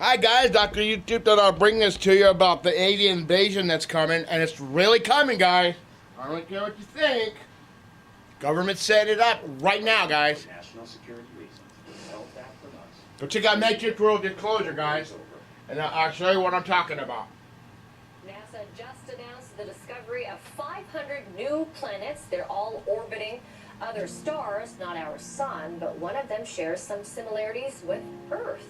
Hi guys, Dr. YouTube thought I'll bring this to you about the alien invasion that's coming, and it's really coming, guys. I don't care what you think. Government set it up right now, guys. National security reasons. Held that from us. Go check out Matrix World Disclosure, guys, and I'll show you what I'm talking about. NASA just announced the discovery of 500 new planets. They're all orbiting other stars, not our sun, but one of them shares some similarities with Earth.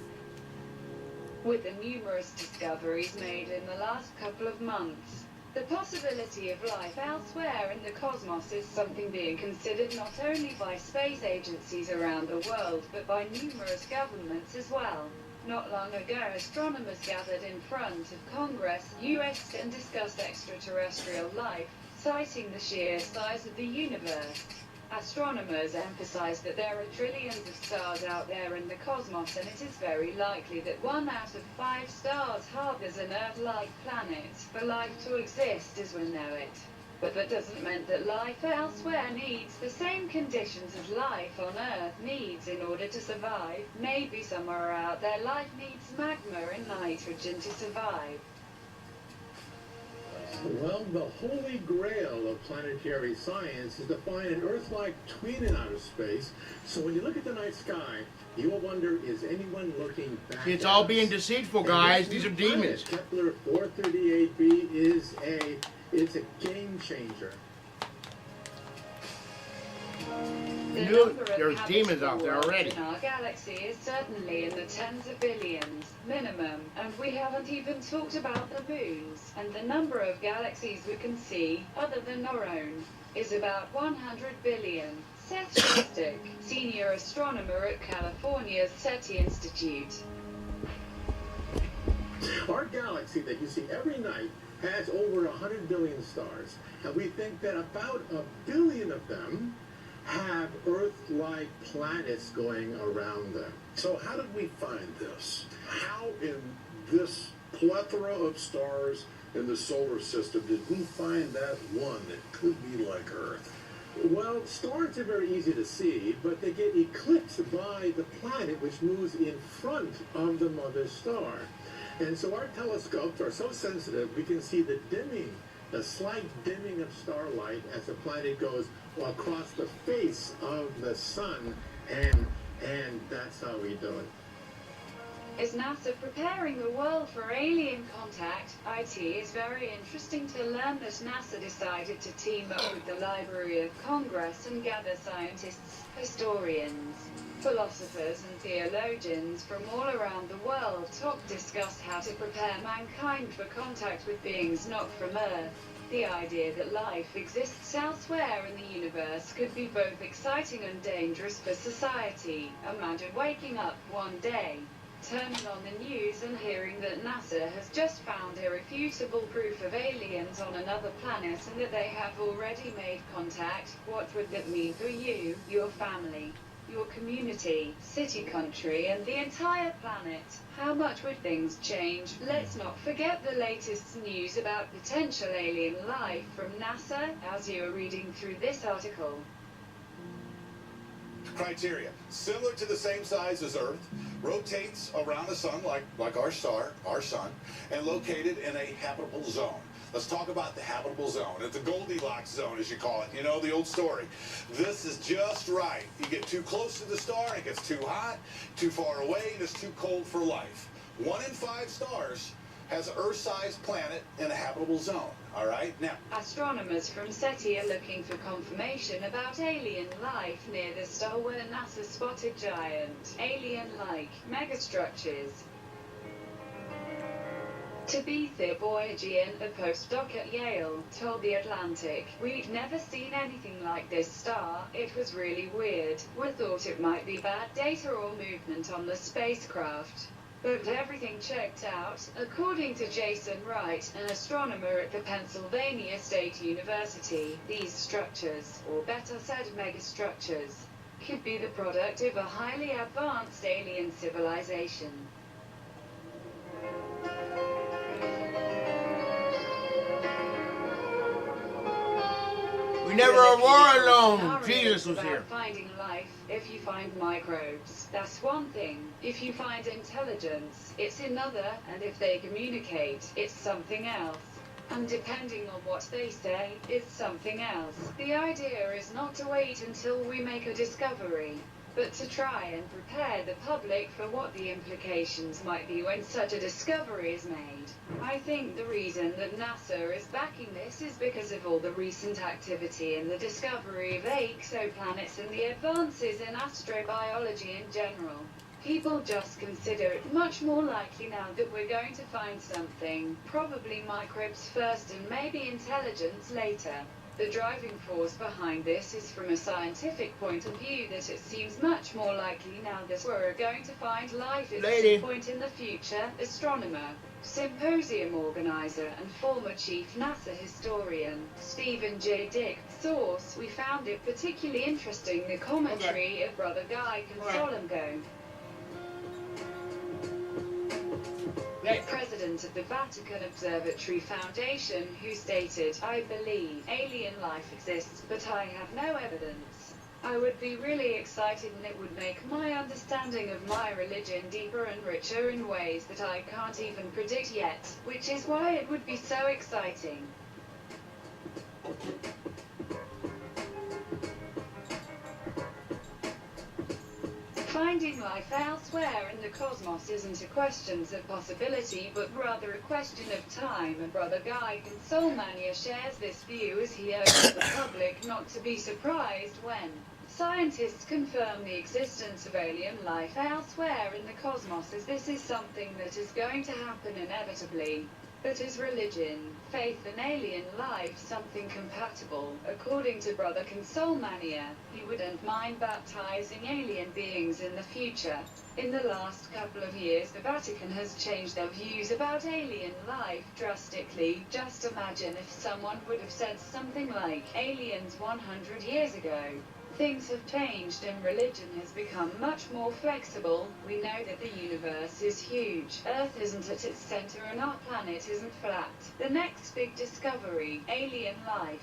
With the numerous discoveries made in the last couple of months, the possibility of life elsewhere in the cosmos is something being considered not only by space agencies around the world, but by numerous governments as well. Not long ago, astronomers gathered in front of Congress, US, and discussed extraterrestrial life, citing the sheer size of the universe. Astronomers emphasize that there are trillions of stars out there in the cosmos, and it is very likely that 1 out of 5 stars harbors an Earth-like planet for life to exist as we know it. But that doesn't mean that life elsewhere needs the same conditions as life on Earth needs in order to survive. Maybe somewhere out there life needs magma and nitrogen to survive. Well, the holy grail of planetary science is to find an Earth-like twin in outer space. So when you look at the night sky, you will wonder, is anyone looking back? It's all being deceitful, guys. These are demons. Kepler 438b it's a game changer. The Knew number of there's demons out there habitable already. worlds in our galaxy is certainly in the tens of billions, minimum, and we haven't even talked about the moons. And the number of galaxies we can see, other than our own, is about 100 billion. Seth Shostak, senior astronomer at California's SETI Institute. Our galaxy that you see every night has over 100 billion stars, and we think that about 1 billion of them have Earth-like planets going around them. So how did we find this? How in this plethora of stars in the solar system did we find that one that could be like Earth? Well, stars are very easy to see, but they get eclipsed by the planet which moves in front of the mother star. And so our telescopes are so sensitive, we can see the slight dimming of starlight as the planet goes across the face of the sun, and that's how we do it. Is NASA preparing the world for alien contact? It is very interesting to learn that NASA decided to team up with the Library of Congress and gather scientists, historians, philosophers and theologians from all around the world to discuss how to prepare mankind for contact with beings not from Earth. The idea that life exists elsewhere in the universe could be both exciting and dangerous for society. Imagine waking up one day, turning on the news and hearing that NASA has just found irrefutable proof of aliens on another planet and that they have already made contact. What would that mean for you, your family, your community, city, country, and the entire planet? How much would things change? Let's not forget the latest news about potential alien life from NASA as you're reading through this article. Criteria: similar to the same size as Earth, rotates around the sun like our star, our sun, and located in a habitable zone. Let's talk about the habitable zone. It's a Goldilocks zone, as you call it. You know, the old story. This is just right. You get too close to the star, it gets too hot. Too far away, and it's too cold for life. 1 in 5 stars has an Earth-sized planet in a habitable zone. All right? Now, Astronomers from SETI are looking for confirmation about alien life near the star where NASA spotted giant, alien-like megastructures. Tabitha Boyajian, a postdoc at Yale, told The Atlantic, "We'd never seen anything like this star. It was really weird. We thought it might be bad data or movement on the spacecraft. But everything checked out." According to Jason Wright, an astronomer at the Pennsylvania State University, these structures, or better said megastructures, could be the product of a highly advanced alien civilization. We never Molecular were alone. scenarios Jesus was about here. finding life if you find microbes. That's one thing. If you find intelligence, it's another, and if they communicate, it's something else. And depending on what they say, it's something else. The idea is not to wait until we make a discovery, but to try and prepare the public for what the implications might be when such a discovery is made. I think the reason that NASA is backing this is because of all the recent activity in the discovery of exoplanets and the advances in astrobiology in general. People just consider it much more likely now that we're going to find something, probably microbes first and maybe intelligence later. The driving force behind this is from a scientific point of view that it seems much more likely now that we're going to find life at some point in the future. Astronomer, symposium organizer and former chief NASA historian, Stephen J. Dick. Source, we found it particularly interesting the commentary of Brother Guy Consolongo, president of the Vatican Observatory Foundation, who stated, "I believe alien life exists, but I have no evidence. I would be really excited and it would make my understanding of my religion deeper and richer in ways that I can't even predict yet, which is why it would be so exciting." Finding life elsewhere in the cosmos isn't a question of possibility, but rather a question of time, and Brother Guy Consolmania shares this view as he urges the public not to be surprised when scientists confirm the existence of alien life elsewhere in the cosmos, as this is something that is going to happen inevitably. But is religion, faith and alien life something compatible? According to Brother Consolmania, he wouldn't mind baptizing alien beings in the future. In the last couple of years, the Vatican has changed their views about alien life drastically. Just imagine if someone would have said something like aliens 100 years ago. Things have changed and religion has become much more flexible. We know that the universe is huge. Earth isn't at its center and our planet isn't flat. The next big discovery, alien life.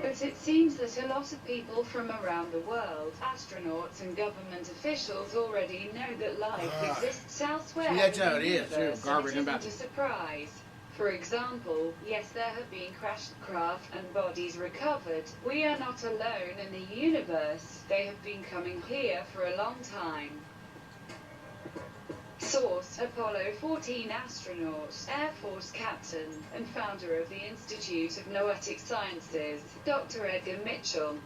But it seems that a lot of people from around the world, astronauts and government officials, already know that life exists elsewhere. See, that's in how the it is, universe, too. Garbage and it and isn't a surprise. For example, yes, there have been crashed craft and bodies recovered. We are not alone in the universe. They have been coming here for a long time. Source, Apollo 14 astronaut, Air Force captain, and founder of the Institute of Noetic Sciences, Dr. Edgar Mitchell.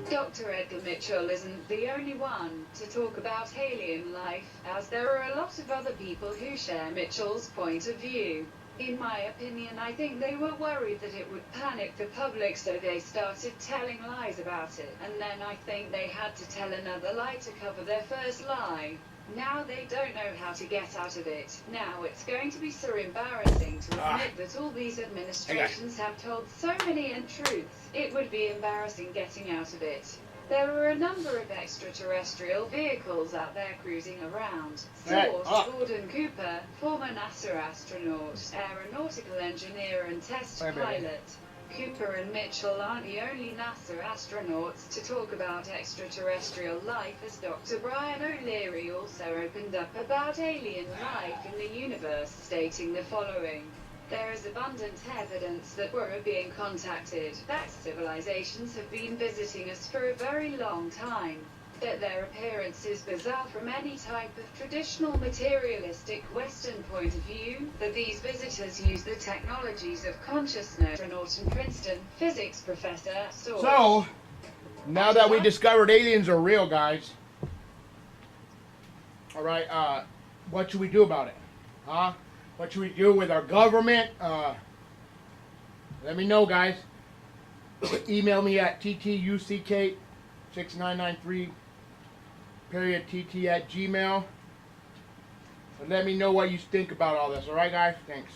Dr. Edgar Mitchell isn't the only one to talk about alien life, as there are a lot of other people who share Mitchell's point of view. In my opinion, I think they were worried that it would panic the public, so they started telling lies about it. And then I think they had to tell another lie to cover their first lie. Now they don't know how to get out of it. Now it's going to be so embarrassing to admit that all these administrations have told so many untruths. It would be embarrassing getting out of it. There are a number of extraterrestrial vehicles out there cruising around. Source, Gordon Cooper, former NASA astronaut, aeronautical engineer and test pilot. Cooper and Mitchell aren't the only NASA astronauts to talk about extraterrestrial life, as Dr. Brian O'Leary also opened up about alien life in the universe, stating the following. There is abundant evidence that we're being contacted, that civilizations have been visiting us for a very long time, that their appearance is bizarre from any type of traditional materialistic Western point of view, that these visitors use the technologies of consciousness. Astronaut and Princeton physics professor. So, now that we discovered aliens are real, guys, all right, what should we do about it? Huh? What should we do with our government? Let me know, guys. Email me at ttuck6993 tt@gmail.com. And let me know what you think about all this. All right, guys? Thanks.